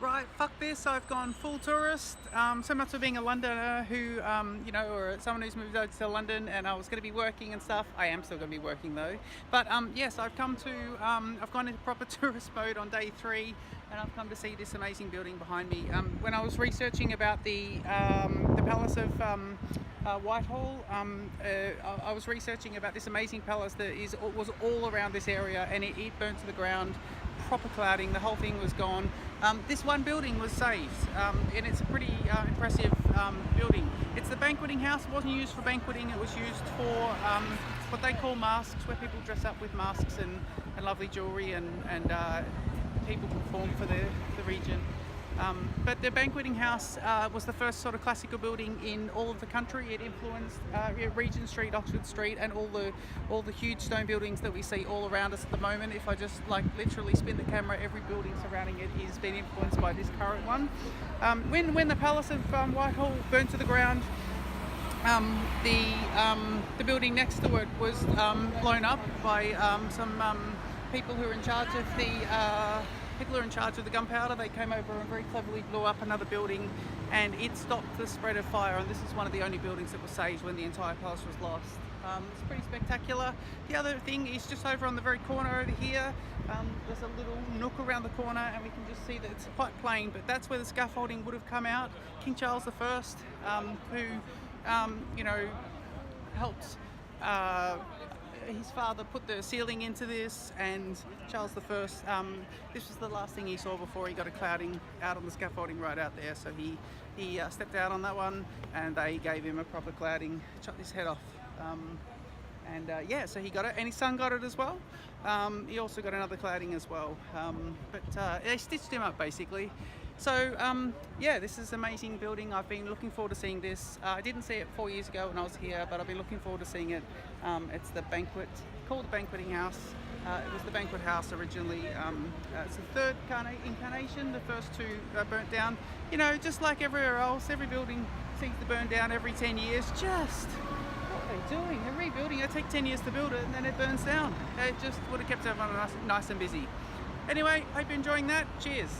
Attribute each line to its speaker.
Speaker 1: Right, fuck this, I've gone full tourist. So much for being a Londoner who, or someone who's moved over to London, and I was going to be working and stuff. I am still going to be working though. But yes, I've gone into proper tourist mode on day 3, and I've come to see this amazing building behind me. When I was researching about the Palace of Whitehall, I was researching about this amazing palace that was all around this area, and it burnt to the ground. Proper clouding, the whole thing was gone. This one building was saved, and it's a pretty impressive building. It's the Banqueting House. It wasn't used for banqueting, it was used for what they call masks, where people dress up with masks and lovely jewellery, and people perform for the region. But the Banqueting House was the first sort of classical building in all of the country. It influenced Regent Street, Oxford Street, and all the huge stone buildings that we see all around us at the moment. If I just literally spin the camera, every building surrounding it is being influenced by this current one. When the Palace of Whitehall burnt to the ground, the building next to it was blown up by some people who are in charge of the gunpowder. They came over and very cleverly blew up another building, and it stopped the spread of fire, and this is one of the only buildings that was saved when the entire palace was lost. It's pretty spectacular. The other thing is just over on the very corner over here, there's a little nook around the corner, and we can just see that it's quite plain, but that's where the scaffolding would have come out. King Charles I, who helped his father put the ceiling into this, and Charles I, this was the last thing he saw before he got a clouding out on the scaffolding right out there, so he stepped out on that one, and they gave him a proper clouding, chopped his head off. So he got it, and his son got it as well. He also got another clouding as well, but they stitched him up basically. So this is an amazing building. I've been looking forward to seeing this. I didn't see it 4 years ago when I was here, but I've been looking forward to seeing it. It's called the Banqueting House. It was the Banquet House originally. It's the third incarnation. The first two burnt down. Just like everywhere else, every building seems to burn down every 10 years. Just what are they doing? They're rebuilding. It takes 10 years to build it, and then it burns down. It just would have kept everyone nice and busy. Anyway, hope you're enjoying that. Cheers.